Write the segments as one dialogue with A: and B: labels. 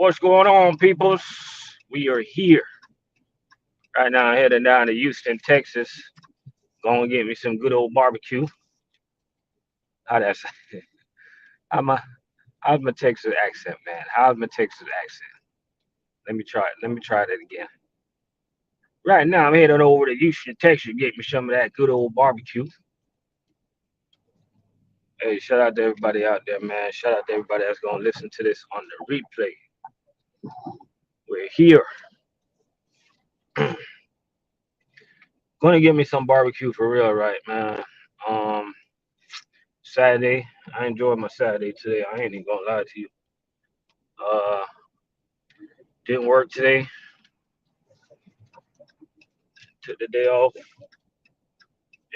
A: What's going on, peoples? We are here right now, heading down to Houston, Texas. Going to get me some good old barbecue. How that's how my how's my Texas accent, man? How's my Texas accent? Let me try it. Let me try that again. Right now, I'm heading over to Houston, Texas, to get me some of that good old barbecue. Hey, shout out to everybody out there, man. Shout out to everybody that's gonna listen to this on the replay. We're here. Gonna get me some barbecue for real, right, man. Um, Saturday. I enjoyed my Saturday today. I ain't even gonna lie to you. Uh, didn't work today. Took the day off,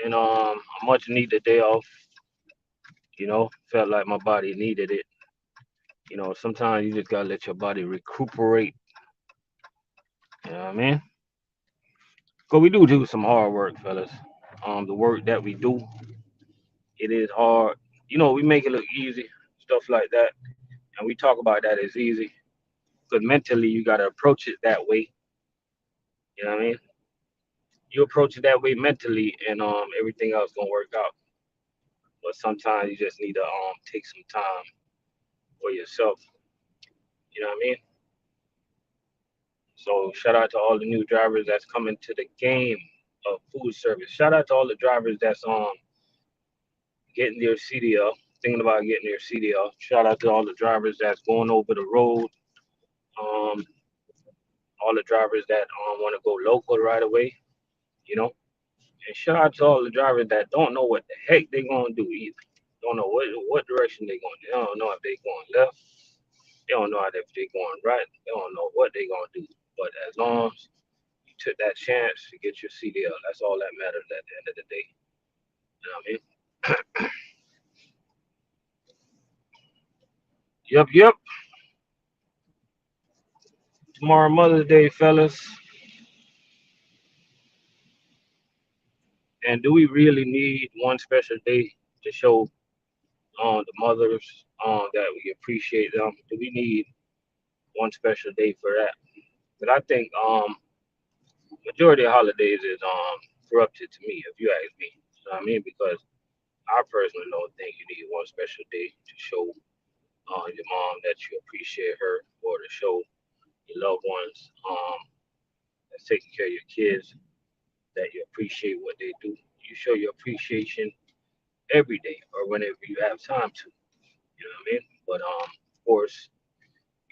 A: and I much need the day off. Felt like my body needed it. Sometimes you just gotta let your body recuperate. You know what I mean? Cause we do some hard work, fellas. The work that we do, it is hard. We make it look easy, stuff like that, and we talk about that as easy. Cause mentally, you gotta approach it that way. You know what I mean? You approach it that way mentally, and everything else gonna work out. But sometimes you just need to take some time for yourself. You know what I mean? So shout out to all the new drivers that's coming to the game of food service. Shout out to all the drivers that's getting their CDL, thinking about getting their CDL. Shout out to all the drivers that's going over the road. Um, all the drivers that want to go local right away. You know, and shout out to all the drivers that don't know what the heck they gonna do either. Don't know what direction they going. They don't know if they going left. They don't know if they going right. They don't know what they gonna do. But as long as you took that chance to get your CDL, that's all that matters at the end of the day. You know what I mean? Yep, yep. Tomorrow, Mother's Day, fellas. And do we really need one special day to show the mothers that we appreciate them? Do we need one special day for that? But I think majority of holidays is corrupted to me, if you ask me. You know what I mean? Because I personally don't think you need one special day to show your mom that you appreciate her, or to show your loved ones that's taking care of your kids that you appreciate what they do. You show your appreciation every day or whenever you have time to. You know what I mean? But of course,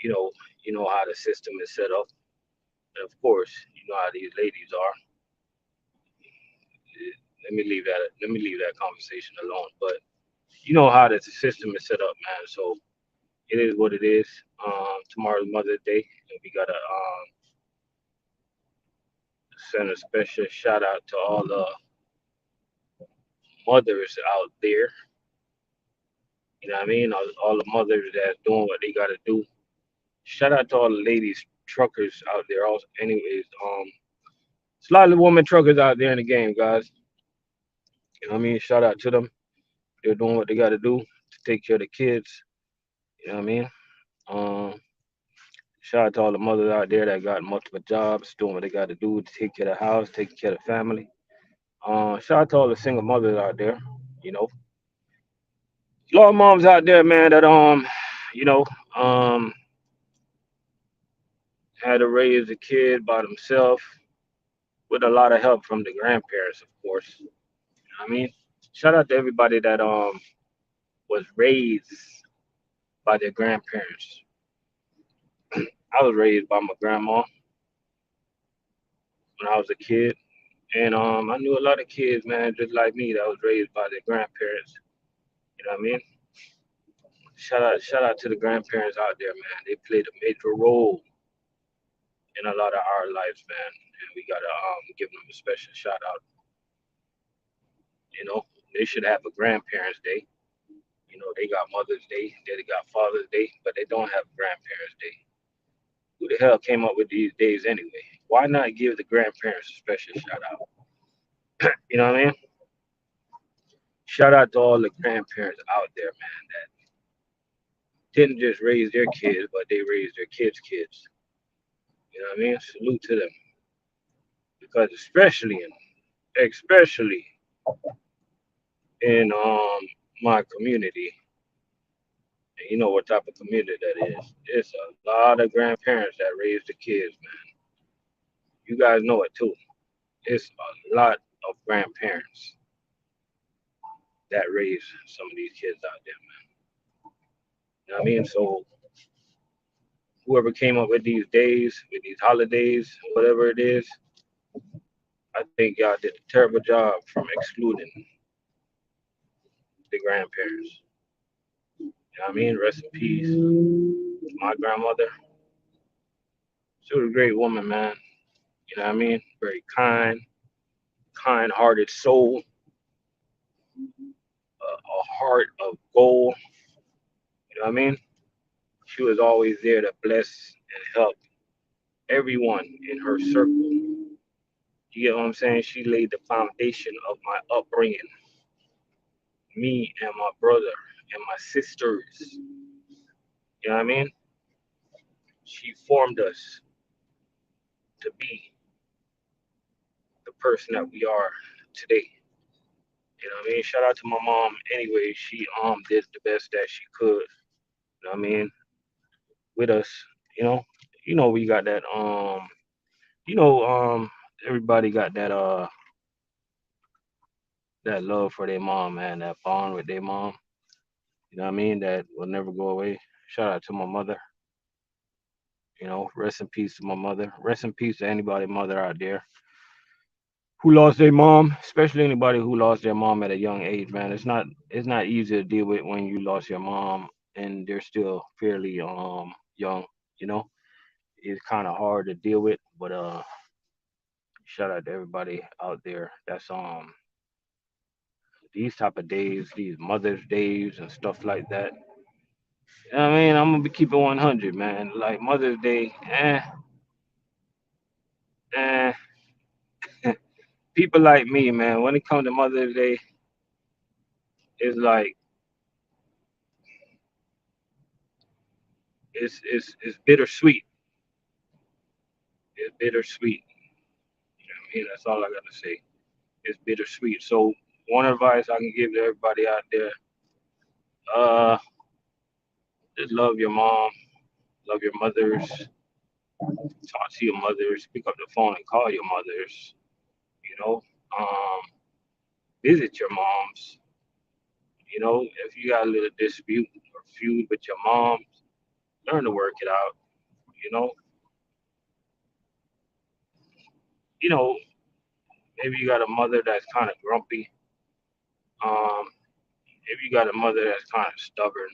A: you know, you know how the system is set up, and of course, you know how these ladies are. Let me leave that conversation alone. But you know how the system is set up, man. So it is what it is. Tomorrow's Mother's Day, and we gotta send a special shout out to all the mothers out there. You know what I mean? All the mothers that's doing what they gotta do. Shout out to all the ladies truckers out there. Also, anyways, it's a lot of women truckers out there in the game, guys. You know what I mean? Shout out to them. They're doing what they gotta do to take care of the kids. You know what I mean? Um, Shout out to all the mothers out there that got multiple jobs, doing what they got to do to take care of the house, take care of the family. Shout out to all the single mothers out there. You know, a lot of moms out there, man, that you know, um, had to raise a kid by themselves with a lot of help from the grandparents, of course. You know what I mean? Shout out to everybody that was raised by their grandparents. I was raised by my grandma when I was a kid, and I knew a lot of kids, man, just like me, that was raised by their grandparents. You know what I mean? Shout out to the grandparents out there, man. They played a major role in a lot of our lives, man. And we gotta give them a special shout out. You know, they should have a grandparents day. You know, they got Mother's Day, they got Father's Day, but they don't have Grandparents Day. Who the hell came up with these days anyway? Why not give the grandparents a special shout out? You know what I mean? Shout out to all the grandparents out there, man, that didn't just raise their kids, but they raised their kids' kids. You know what I mean? Salute to them because especially in my community, and you know what type of community that is. It's a lot of grandparents that raise the kids, man. You guys know it too. It's a lot of grandparents that raise some of these kids out there, man. You know what I mean? So whoever came up with these days, with these holidays, whatever it is, I think y'all did a terrible job from excluding the grandparents. You know what I mean? Rest in peace. My grandmother, she was a great woman, man. You know what I mean? Very kind, kind-hearted soul, a heart of gold. You know what I mean? She was always there to bless and help everyone in her circle. You get what I'm saying? She laid the foundation of my upbringing, me and my brother and my sisters. You know what I mean? She formed us to be the person that we are today. You know what I mean? Shout out to my mom. Anyway, she did the best that she could. You know what I mean? With us, you know. We got that you know everybody got that love for their mom, man, that bond with their mom. You know what I mean? That will never go away. Shout out to my mother. Rest in peace to my mother. Rest in peace to anybody mother out there who lost their mom, especially anybody who lost their mom at a young age, man. It's not easy to deal with when you lost your mom and they're still fairly young, you know. It's kind of hard to deal with, but shout out to everybody out there that's these type of days, these Mother's Days and stuff like that. I mean, I'm gonna be keeping 100, man. Like Mother's Day, eh. People like me, man. When it comes to Mother's Day, it's like it's bittersweet. It's bittersweet. You know what I mean? That's all I gotta say. It's bittersweet. So one advice I can give to everybody out there, uh, just love your mom, love your mothers, talk to your mothers, pick up the phone and call your mothers. You know, um, visit your moms. If you got a little dispute or feud with your mom, learn to work it out. You know, you know, maybe you got a mother that's kind of grumpy. Um, if you got a mother that's kind of stubborn,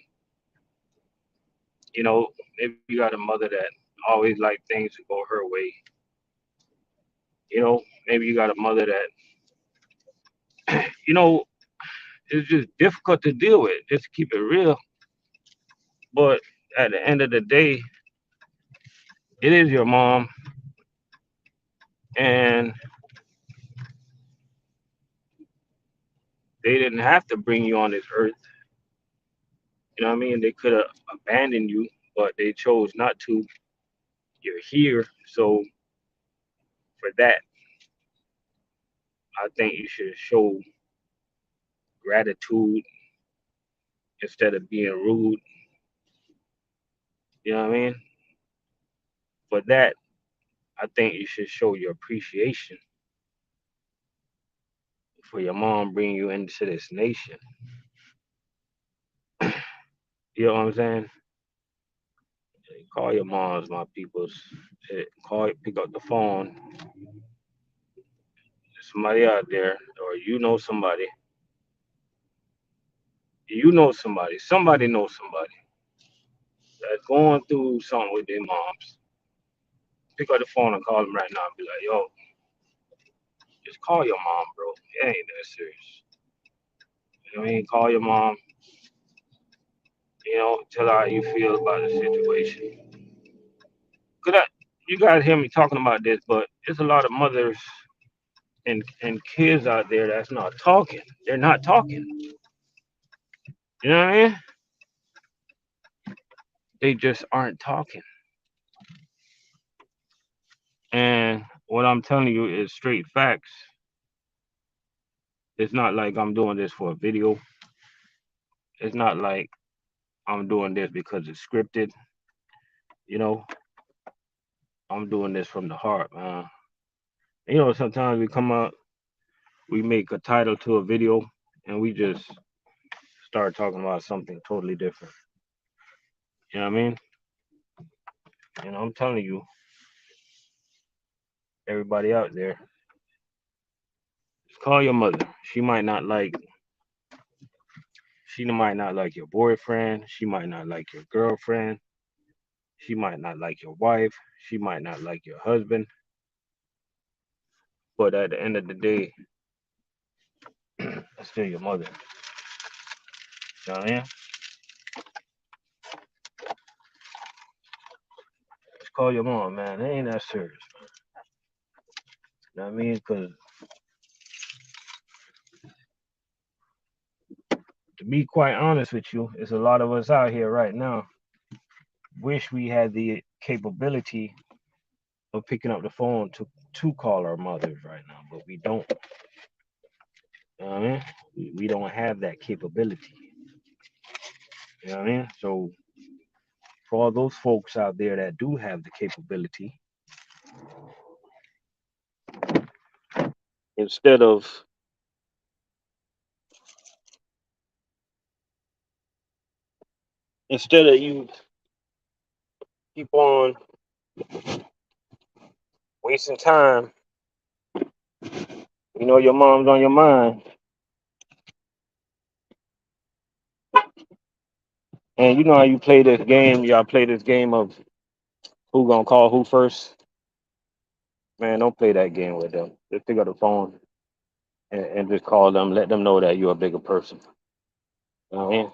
A: you know, maybe you got a mother that always like things to go her way. Maybe you got a mother that, it's just difficult to deal with, just to keep it real. But at the end of the day, it is your mom, and they didn't have to bring you on this earth. You know what I mean? They could have abandoned you, but they chose not to. You're here. So for that, I think you should show gratitude instead of being rude. You know what I mean? For that, I think you should show your appreciation for your mom bringing you into this nation. You know what I'm saying? Call your moms, my peoples. Pick up the phone. Somebody out there, or somebody knows somebody that's going through something with their moms. Pick up the phone and call them right now and be like, yo, just call your mom, bro. It ain't that serious. You know what I mean? Call your mom, tell her how you feel about the situation. Cause you guys hear me talking about this, but there's a lot of mothers and kids out there that's not talking. They're not talking. You know what I mean? They just aren't talking. And what I'm telling you is straight facts. It's not like I'm doing this for a video. It's not like I'm doing this because it's scripted. You know, I'm doing this from the heart, man. Sometimes we come out, we make a title to a video, and we just start talking about something totally different. You know what I mean? I'm telling you, everybody out there, just call your mother. She might not like your boyfriend. She might not like your girlfriend. She might not like your wife. She might not like your husband. But at the end of the day, it's still your mother. You know what I mean? Just call your mom, man. It ain't that serious. You know what I mean? Because to be quite honest with you, there's a lot of us out here right now wish we had the capability of picking up the phone to call our mothers right now, but we don't. You know what I mean? We don't have that capability. You know what I mean? So for all those folks out there that do have the capability, instead of you keep on wasting time, your mom's on your mind, and you know how you play this game. Y'all play this game of who gonna call who first. Man, don't play that game with them. Just pick up the phone and just call them. Let them know that you're a bigger person. You know what I mean?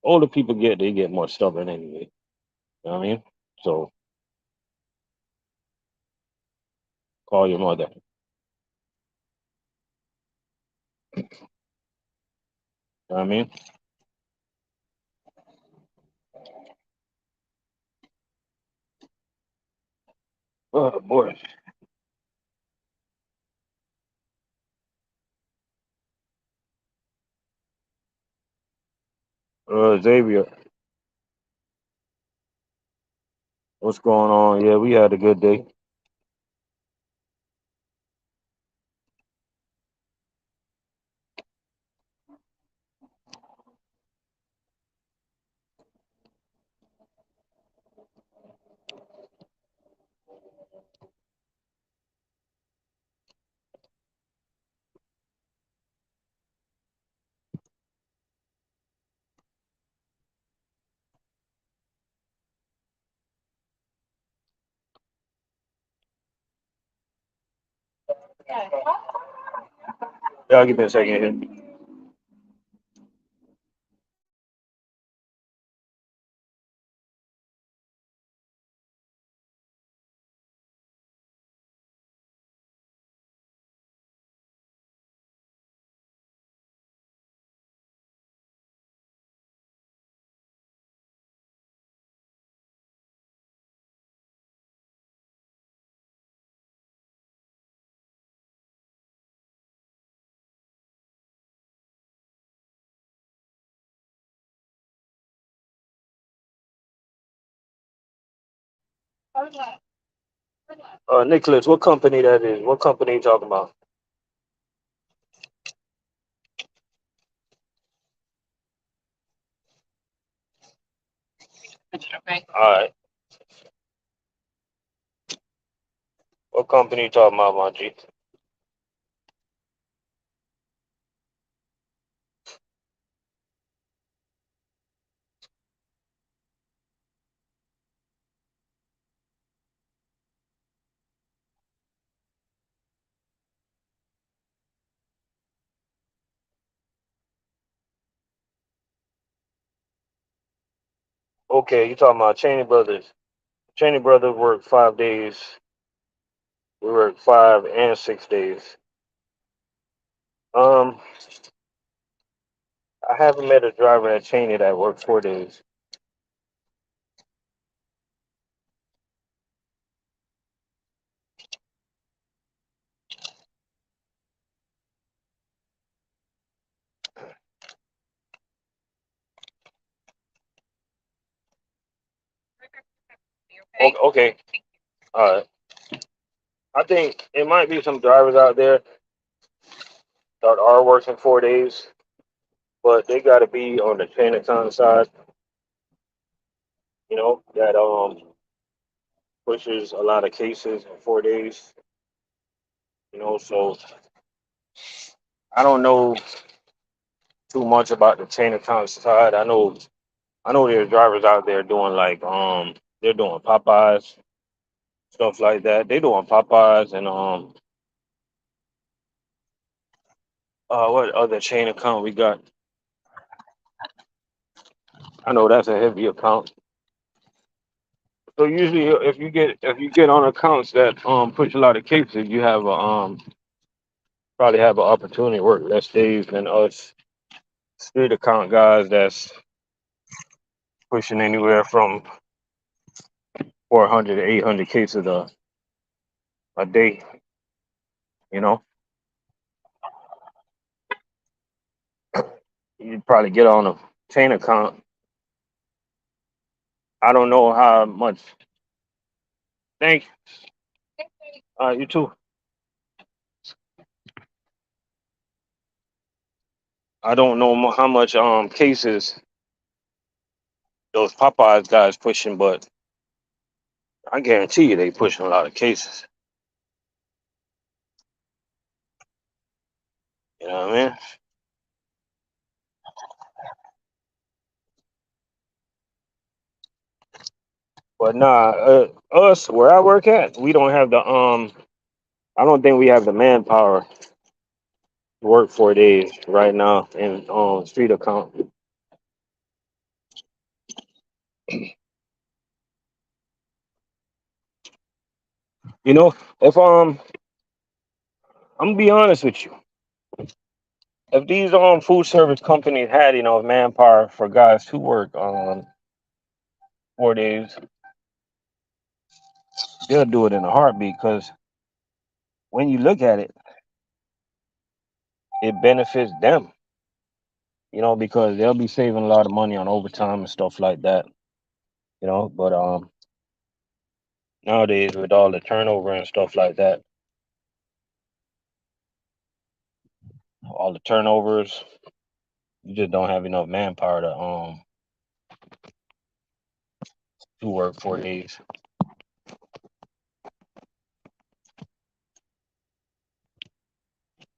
A: Older people they get more stubborn anyway. You know what I mean? So call your mother. You know what I mean? Oh boy. Xavier, what's going on? Yeah, we had a good day. Yeah, I'll give me a second here. Nicholas, what company that is? What company you talking about? All right. What company you talking about, my G? Okay, you talking about Cheney Brothers. Cheney Brothers work 5 days. We work 5 and 6 days. Um, I haven't met a driver at Cheney that works 4 days. Okay. Uh, I think it might be some drivers out there that are working 4 days, but they got to be on the chain of command side. That pushes a lot of cases in 4 days. So I don't know too much about the chain of command side. I know there's drivers out there doing like they're doing Popeyes, stuff like that. They doing Popeyes and what other chain account we got? I know that's a heavy account. So usually if you get on accounts that push a lot of cases, you have a probably have an opportunity to work less days than us street account guys that's pushing anywhere from 400 to 800 cases a day. You know, you probably get on a chain account. I don't know how much. Thank you. You too. I don't know how much cases those Popeyes guys pushing, but I guarantee you they pushing a lot of cases. You know what I mean? But nah, us where I work at, we don't have the I don't think we have the manpower to work 4 days right now in street account. You know, if I'm gonna be honest with you, if these food service companies had enough manpower for guys to work on 4 days, they'll do it in a heartbeat. Because when you look at it, it benefits them. Because they'll be saving a lot of money on overtime and stuff like that. But nowadays with all the turnover and stuff like that, all the turnovers, you just don't have enough manpower to work 4 days.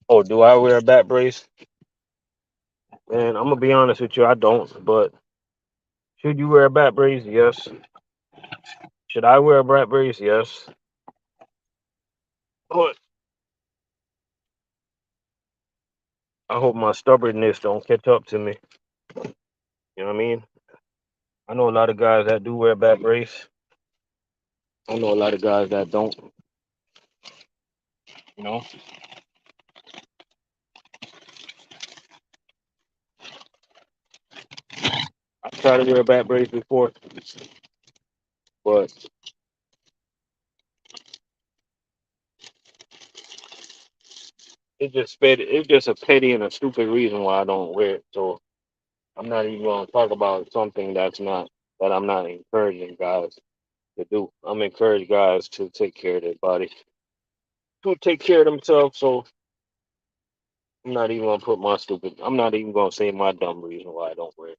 A: Oh, do I wear a back brace? Man, I'm gonna be honest with you, I don't. But should you wear a back brace? Yes. Should I wear a back brace? Yes. But I hope my stubbornness don't catch up to me. You know what I mean? I know a lot of guys that do wear a back brace. I know a lot of guys that don't. You know, I tried to wear a back brace before, but it's just a petty and a stupid reason why I don't wear it. So I'm not even gonna talk about something that I'm not encouraging guys to do. I'm encouraging guys to take care of their body, to take care of themselves. So I'm not even gonna put my stupid. I'm not even gonna say my dumb reason why I don't wear it.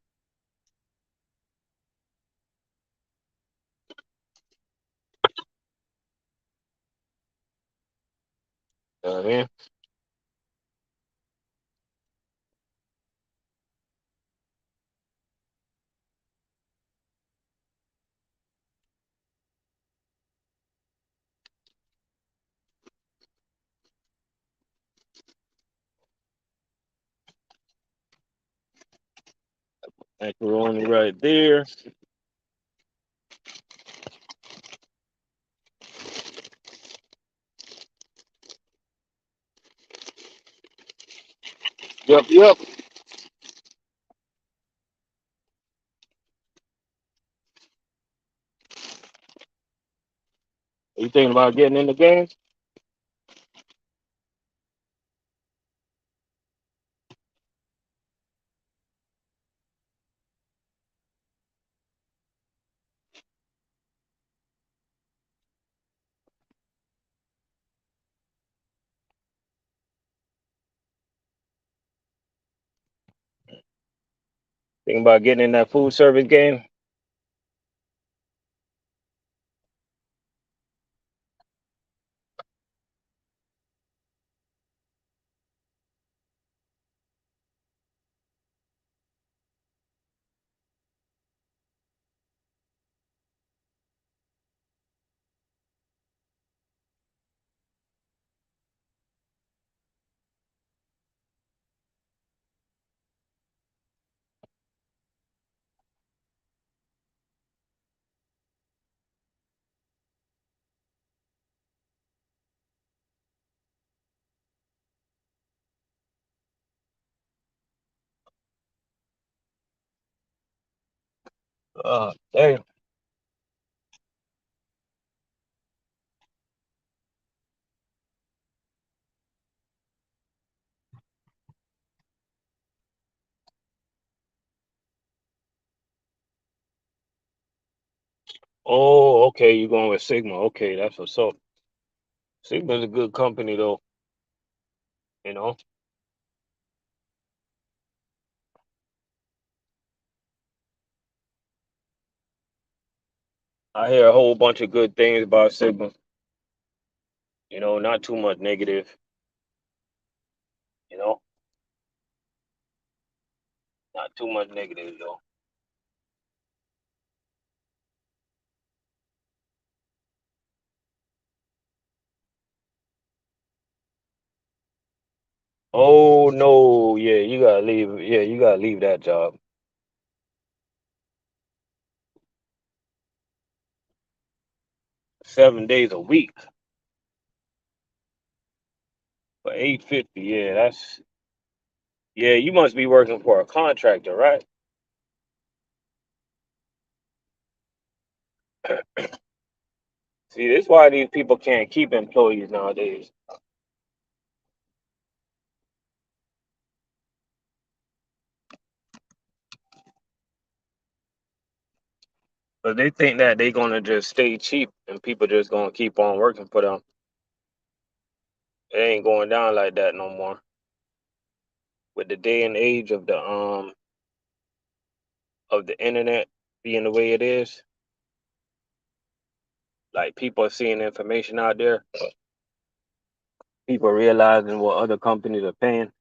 A: You know what I mean? Macaroni right there. Yep, yep. Are you thinking about getting in the game? Thinking about getting in that food service game. Damn. Oh, okay. You going with Sigma? Okay, that's what's up. Sigma's a good company though. You know, I hear a whole bunch of good things about Sigma. Not too much negative. You know, not too much negative though. Oh no, yeah, you gotta leave. Yeah, you gotta leave that job. 7 days a week for 850. Yeah, that's yeah. You must be working for a contractor, right? See, this is why these people can't keep employees nowadays. But they think that they gonna just stay cheap and people just gonna keep on working for them. It ain't going down like that no more. With the day and age of the internet being the way it is, like people are seeing information out there, people realizing what other companies are paying.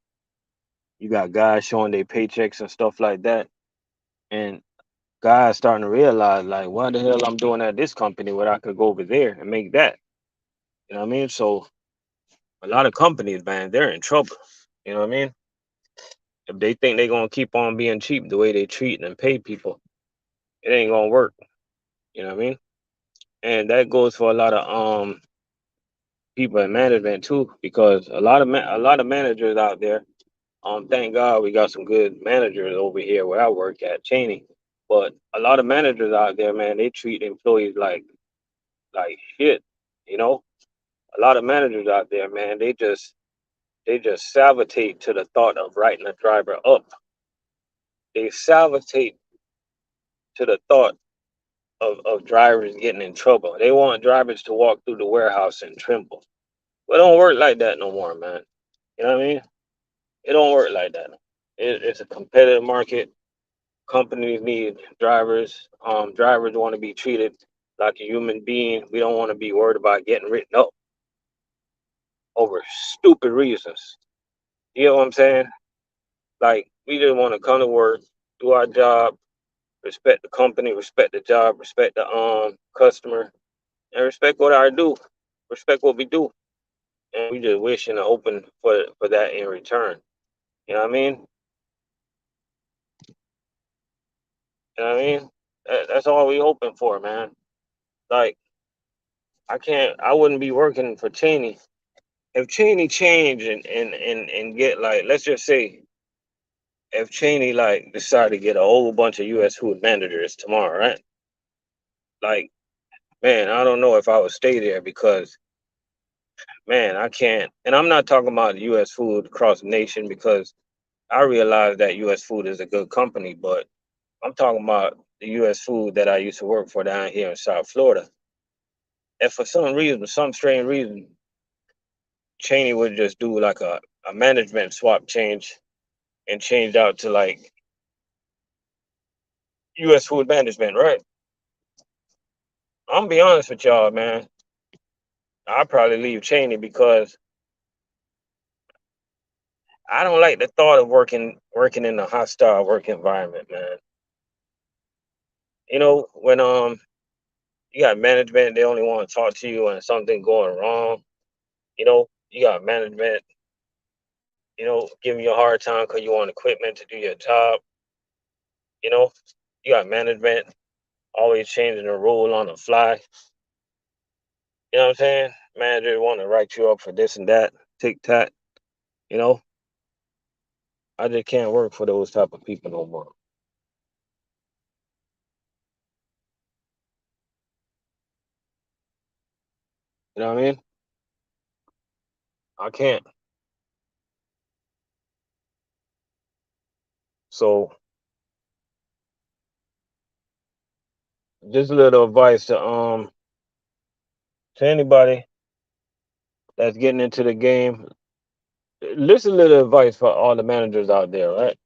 A: You got guys showing their paychecks and stuff like that. And guys starting to realize like why the hell I'm doing at this company where I could go over there and make that. You know what I mean? So a lot of companies, man, they're in trouble. You know what I mean? If they think they're gonna keep on being cheap the way they treat and pay people, it ain't gonna work. You know what I mean? And that goes for a lot of people in management too, because a lot of managers out there. Thank God we got some good managers over here where I work at Cheney. But a lot of managers out there, man, they treat employees like shit. You know, a lot of managers out there, man, they just salivate to the thought of writing a driver up. They salivate to the thought of drivers getting in trouble. They want drivers to walk through the warehouse and tremble. But it don't work like that no more, man. You know what I mean? It don't work like that. It's a competitive market. Companies need drivers. Drivers want to be treated like a human being. We don't want to be worried about getting written up over stupid reasons. You know what I'm saying? Like we just want to come to work, do our job, respect the company, respect the job, respect the customer, and respect what I do, respect what we do, and we just wishing and hoping for that in return. You know what I mean? You know what I mean? That's all we hoping for, man. Like I wouldn't be working for Cheney if Cheney change and get like, let's just say if Cheney like decide to get a whole bunch of U.S. food managers tomorrow, right? Like, man, I don't know if I would stay there because man, I can't. And I'm not talking about U.S. food across the nation because I realize that U.S. food is a good company, but I'm talking about the U.S. food that I used to work for down here in South Florida. If for some reason, some strange reason, Cheney would just do like a management swap change and change out to like U.S. Food Management, right? I'm gonna be honest with y'all, man. I'll probably leave Cheney because I don't like the thought of working in a hostile work environment, man. When you got management, they only want to talk to you when something going wrong. You got management, giving you a hard time because you want equipment to do your job. You know, you got management always changing the rule on the fly. You know what I'm saying? Manager want to write you up for this and that, tic tac. You know, I just can't work for those type of people no more. You know what I mean? I can't. So just a little advice to anybody that's getting into the game. Listen, a little advice for all the managers out there, right?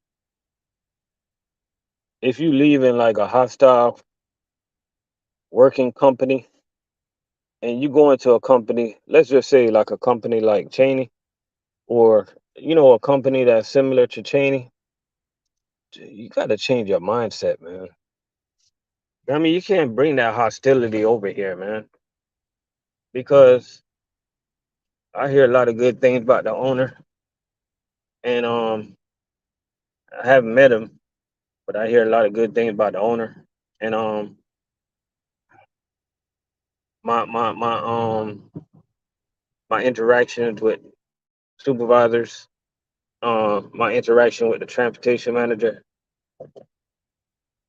A: If you leave in like a hostile working company and you go into a company, let's just say like a company like Cheney or a company that's similar to Cheney, you got to change your mindset, man. I mean, you can't bring that hostility over here, man, because I hear a lot of good things about the owner, and I haven't met him, but I hear a lot of good things about the owner, and my my interactions with supervisors, my interaction with the transportation manager,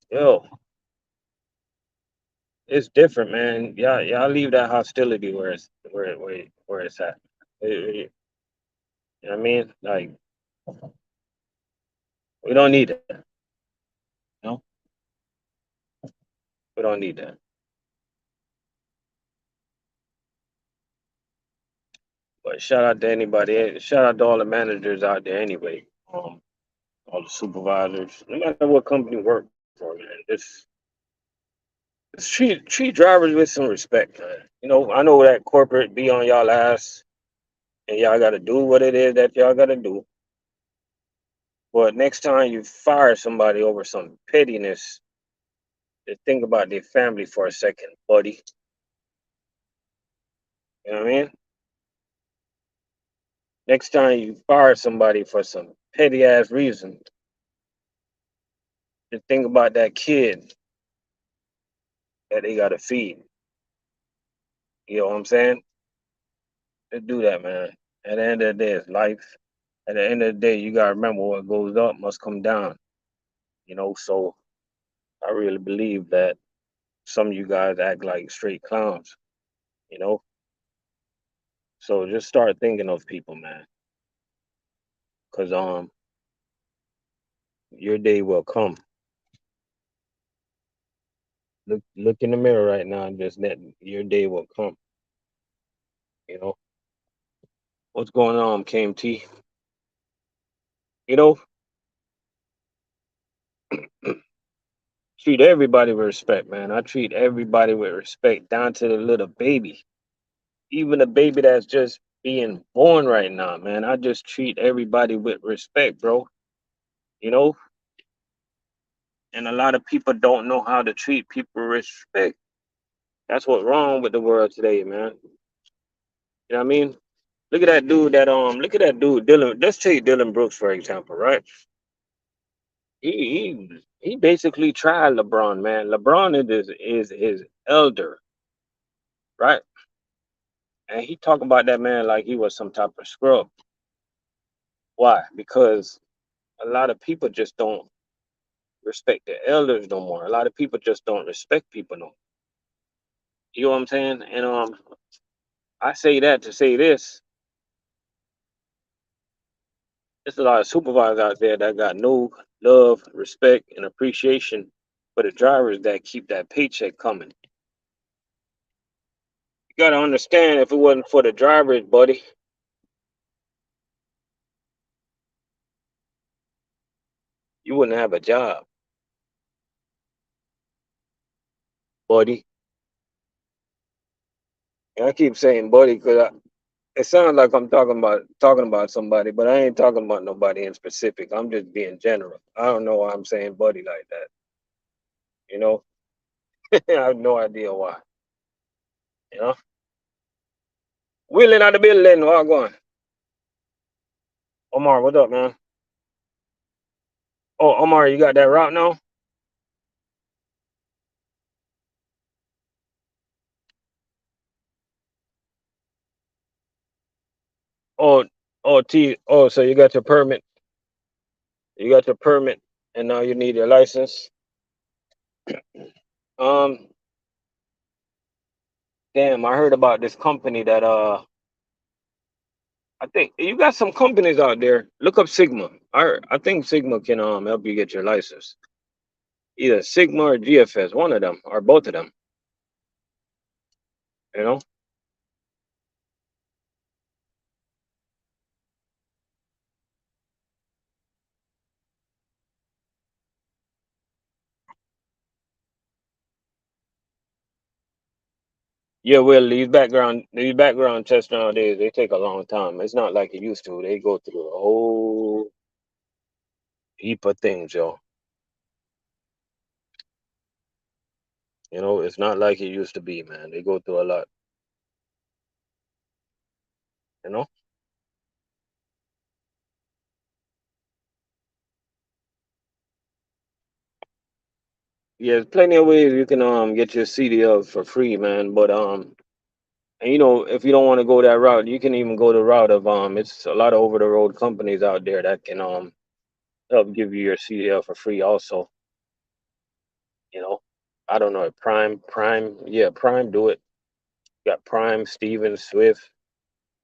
A: yo, it's different, man. Y'all leave that hostility where it's at. You know what I mean? Like we don't need that. No, we don't need that. But shout out to anybody. Shout out to all the managers out there anyway. All the supervisors, no matter what company you work for, man. Just treat drivers with some respect, man. I know that corporate be on y'all ass, and y'all got to do what it is that y'all got to do. But next time you fire somebody over some pettiness, just think about their family for a second, buddy. You know what I mean? Next time you fire somebody for some petty ass reason, just think about that kid that they got to feed. You know what I'm saying? Just do that, man. At the end of the day, it's life. At the end of the day, you gotta remember what goes up must come down. So I really believe that some of you guys act like straight clowns. You know, so just start thinking of people, man, because your day will come. Look in the mirror right now, and just that your day will come. You know what's going on, KMT? You know, treat everybody with respect, man. I treat everybody with respect, down to the little baby, even a baby that's just being born right now, man. I just treat everybody with respect, bro. You know, and a lot of people don't know how to treat people with respect. That's what's wrong with the world today, man. You know what I mean? Look at that dude, Dylan. Let's take Dylan Brooks for example, right? He basically tried LeBron, man. LeBron is his elder, right? And he talking about that man like he was some type of scrub. Why? Because a lot of people just don't respect the elders no more. A lot of people just don't respect people no more. You know what I'm saying? And I say that to say this: there's a lot of supervisors out there that got no love, respect, and appreciation for the drivers that keep that paycheck coming. You gotta understand, if it wasn't for the drivers, buddy, you wouldn't have a job. buddy. And I keep saying buddy because it sounds like I'm talking about somebody, but I ain't talking about nobody in specific. I'm just being general. I don't know why I'm saying buddy like that. You know, I have no idea why. You know, wheeling out the building. What going? Omar, what up, man? Oh, Omar, you got that route now? Oh, so you got your permit. You got your permit, and now you need your license. Um, damn, I heard about this company that I think you got some companies out there. Look up Sigma. I think Sigma can help you get your license. Either Sigma or GFS, one of them or both of them. You know. Yeah, well, these background tests nowadays they take a long time. It's not like it used to. They go through a whole heap of things, yo. You know, it's not like it used to be, man. They go through a lot. You know. Yeah, there's plenty of ways you can get your CDL for free, man. But and if you don't want to go that route, you can even go the route of it's a lot of over the road companies out there that can help give you your CDL for free also. You know. I don't know, Prime, yeah, Prime do it. Got Prime, Stevens, Swift,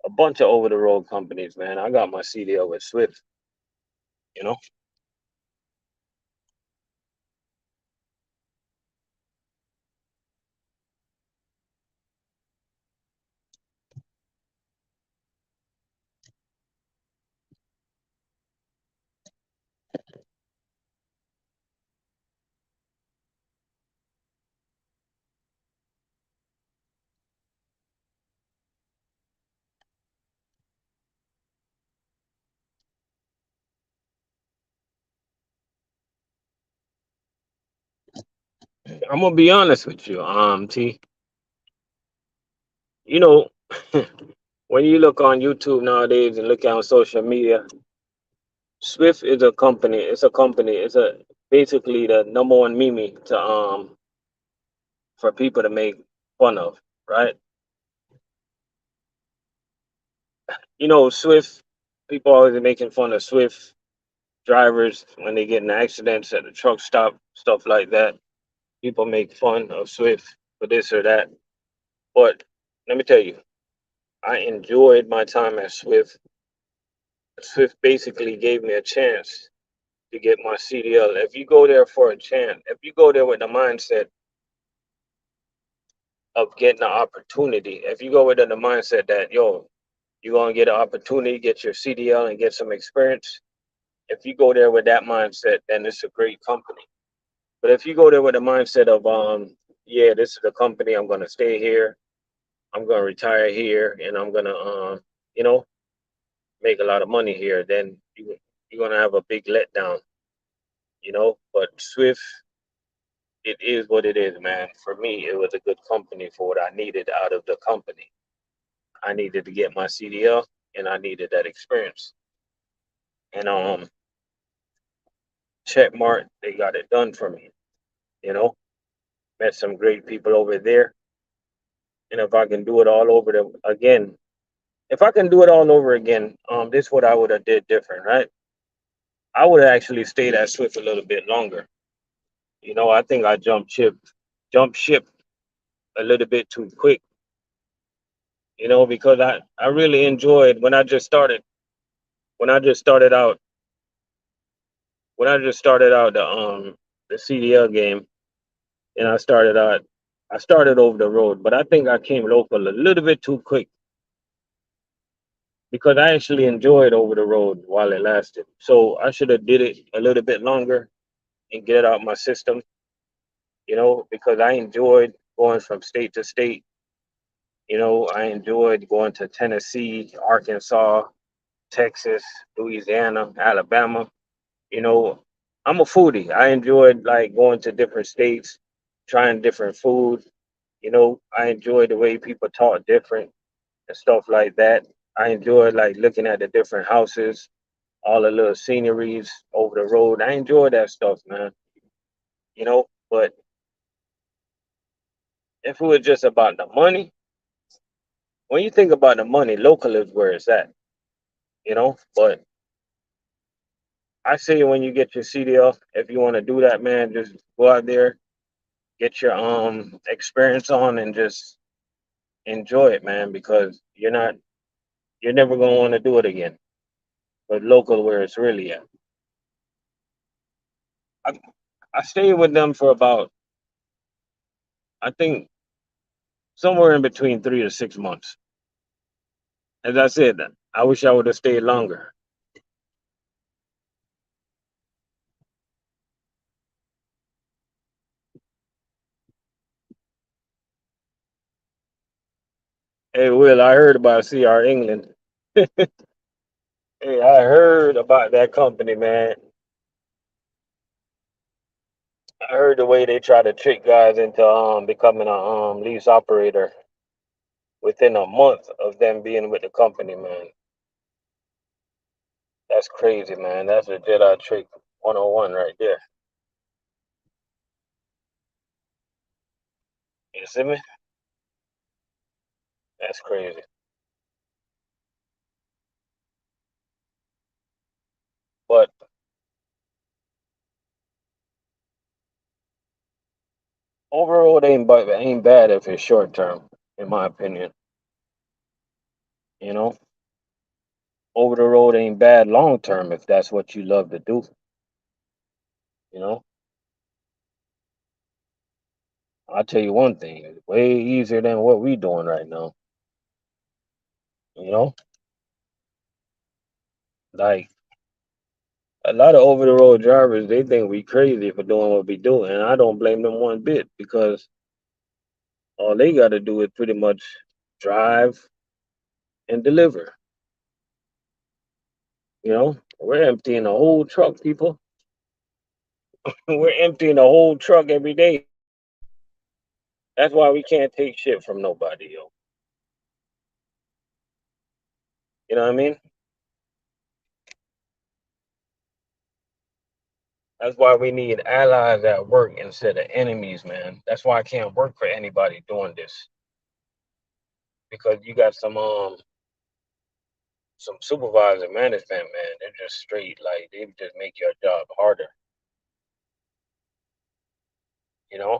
A: a bunch of over the road companies, man. I got my CDL with Swift, you know. I'm gonna be honest with you, T. You know, when you look on YouTube nowadays and look on social media, Swift is a company. It's a company. It's a basically the number one meme to for people to make fun of, right? Swift. People always making fun of Swift drivers when they get in accidents at the truck stop, stuff like that. People make fun of Swift for this or that. But let me tell you, I enjoyed my time at Swift. Swift basically gave me a chance to get my CDL. If you go there for a chance, if you go there with the mindset of getting an opportunity, if you go with the mindset that, yo, you're going to get an opportunity, get your CDL and get some experience, if you go there with that mindset, then it's a great company. But if you go there with the mindset of, yeah, this is a company, I'm going to stay here, I'm going to retire here, and I'm going to, you know, make a lot of money here, then you're going to have a big letdown, you know. But Swift, it is what it is, man. For me, it was a good company for what I needed out of the company. I needed to get my CDL, and I needed that experience. And check mark, they got it done for me. You know, met some great people over there. And if I can do it all over again, if I can do it all over again, this is what I would have did different, right? I would have actually stayed at Swift a little bit longer. I think I jumped ship a little bit too quick. Because I really enjoyed when I just started out the CDL game, and I started over the road, but I think I came local a little bit too quick because I actually enjoyed over the road while it lasted. So I should have did it a little bit longer and get it out my system, because I enjoyed going from state to state. I enjoyed going to Tennessee, Arkansas, Texas, Louisiana, Alabama. You know, I'm a foodie. I enjoyed like going to different states, trying different food. I enjoy the way people talk different and stuff like that. I enjoy like looking at the different houses, all the little sceneries over the road. I enjoy that stuff, man. But if it was just about the money, when you think about the money, local is where it's at, But I say when you get your CDL, if you want to do that, man, just go out there, get your experience on, and just enjoy it, man, because you're never gonna want to do it again. But local where it's really at. I I stayed with them for about, I think, somewhere in between 3 to 6 months. As I said, I wish I would have stayed longer. Hey, Will, I heard about CR England. Hey, I heard about that company, man. I heard the way they try to trick guys into becoming a lease operator within a month of them being with the company, man. That's crazy, man. That's a Jedi trick 101 right there. You see me? That's crazy. But overall, it ain't bad if it's short term, in my opinion. You know, over the road ain't bad long term if that's what you love to do. You know, I'll tell you one thing: it's way easier than what we doing right now. You know, like a lot of over the road drivers, they think we crazy for doing what we do, and I don't blame them one bit because all they got to do is pretty much drive and deliver. We're emptying a whole truck, people. We're emptying a whole truck every day. That's why we can't take shit from nobody, yo. You know what I mean? That's why we need allies at work instead of enemies, man. That's why I can't work for anybody doing this because you got some supervisor management, man. They're just straight like they just make your job harder. You know?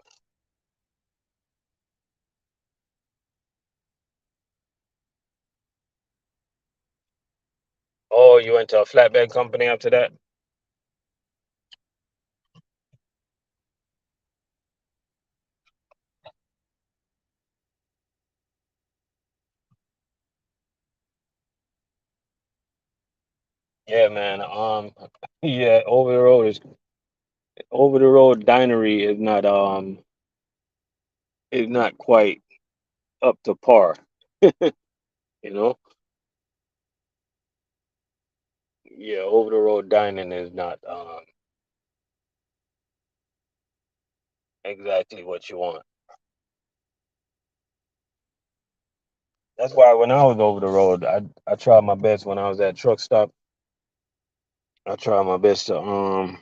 A: Oh, you went to a flatbed company after that? Yeah, man. Yeah, over the road dinery is not quite up to par. You know? Yeah, over the road dining is not exactly what you want. That's why when I was over the road, I tried my best when I was at truck stop. I tried my best to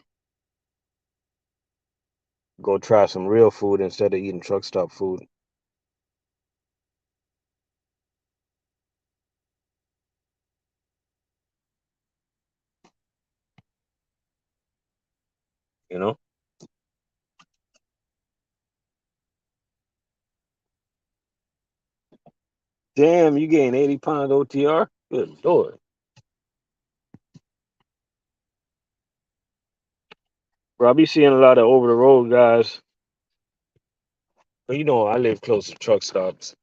A: go try some real food instead of eating truck stop food. You know? Damn, you gained 80 pounds OTR? Good lord. Bro, I be seeing a lot of over the road guys. But I live close to truck stops.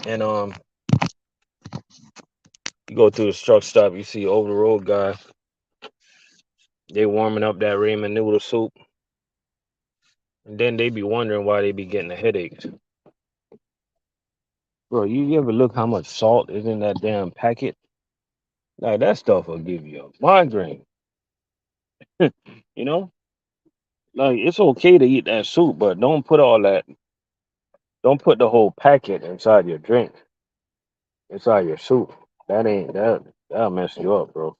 A: And you go through the truck stop, you see over the road guy. They warming up that ramen noodle soup. And then they be wondering why they be getting the headaches. Bro, you ever look how much salt is in that damn packet? Like that stuff will give you a migraine. You know, like it's okay to eat that soup, but don't put all that. Don't put the whole packet inside your drink, inside your soup. That ain't that. That'll mess you up, bro.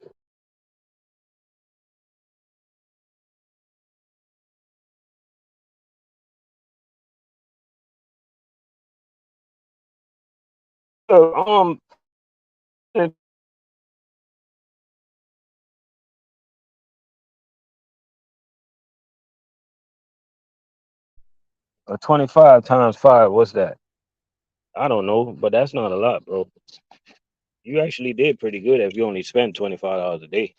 A: So, 25 times five. What's that? I don't know, but that's not a lot, bro. You actually did pretty good if you only spent $25 a day.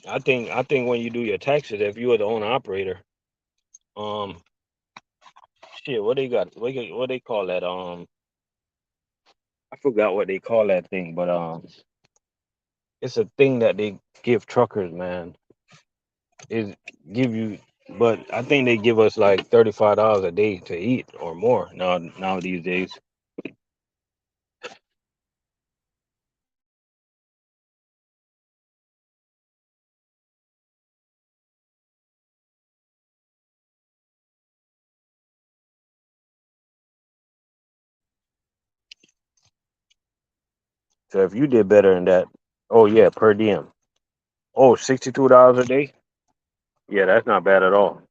A: I think when you do your taxes, if you were the owner operator, um, shit, what they got? What they call that? I forgot what they call that thing, but it's a thing that they give truckers, man. Is give you, but I think they give us like $35 a day to eat or more now these days. So if you did better than that, oh yeah, per diem. Oh, $62 a day. Yeah, that's not bad at all.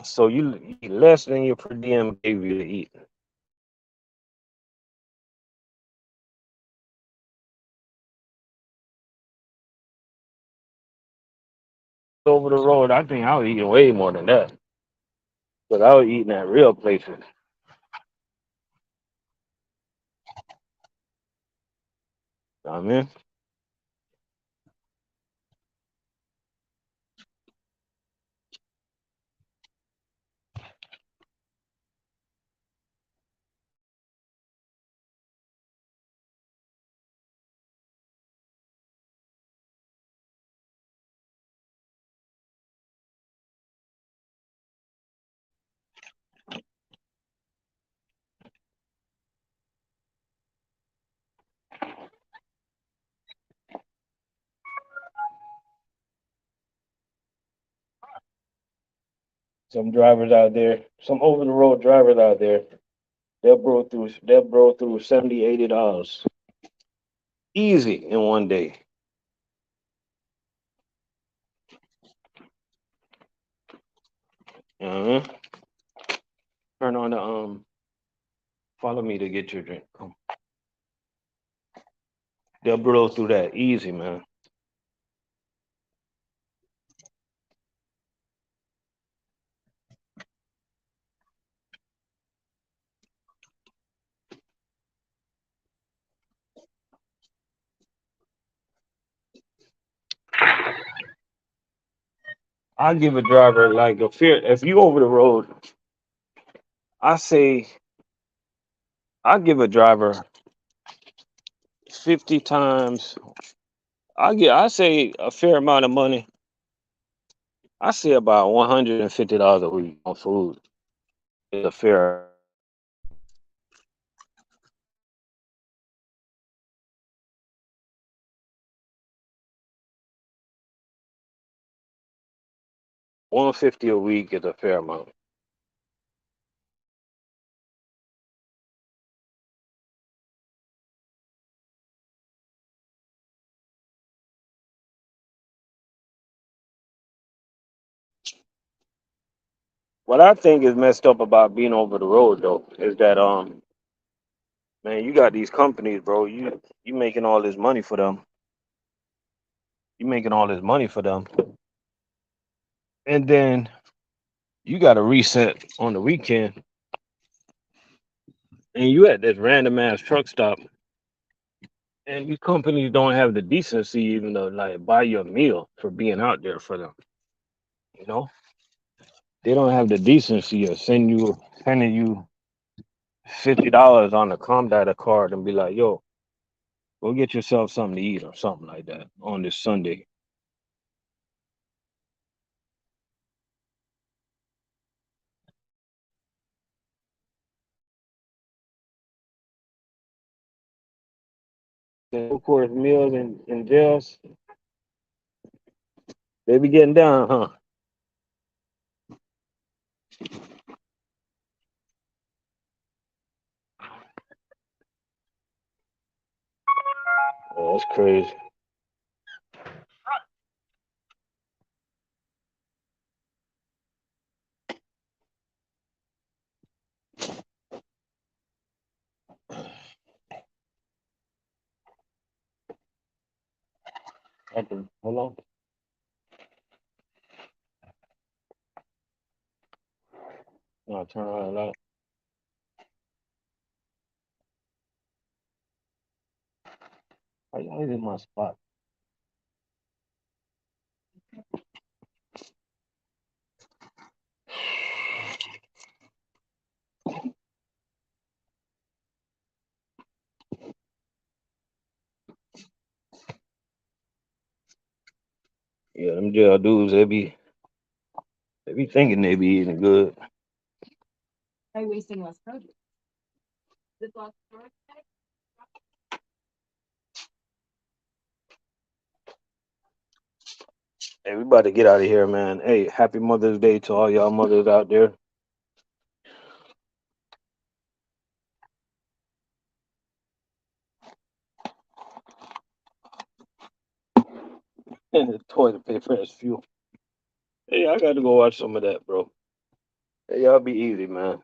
A: So you eat less than your per diem gave you to eat. Over the road, I think I was eating way more than that. But I was eating at real places. I mean, some drivers out there, some over the road drivers out there, they'll blow through 70, $80 easy in one day. Uh-huh. Turn on the follow me to get your drink. Come. They'll blow through that easy, man. I give a driver like a fear if you over the road, I say I give a driver 50 times. I say a fair amount of money. I say about $150 a week on food is a fair 150 a week is a fair amount. What I think is messed up about being over the road though is that man, you got these companies, bro. You making all this money for them. You making all this money for them, and then you got to reset on the weekend, and you at this random ass truck stop, and these companies don't have the decency even to like buy you a meal for being out there for them. You know, They don't have the decency of sending you $50 on a Comdata card and be like, yo, go get yourself something to eat or something like that on this Sunday. The full course meals in jails, they be getting down, huh? Oh, that's crazy. Hold on. No, turn around. Out. Why y'all in my spot? Yeah, them jail dudes, they be thinking they be eating good. Hey, we about to get out of here, man. Hey, happy Mother's Day to all y'all mothers out there. And the toilet paper as fuel. Hey, I got to go watch some of that, bro. Hey, y'all be easy, man.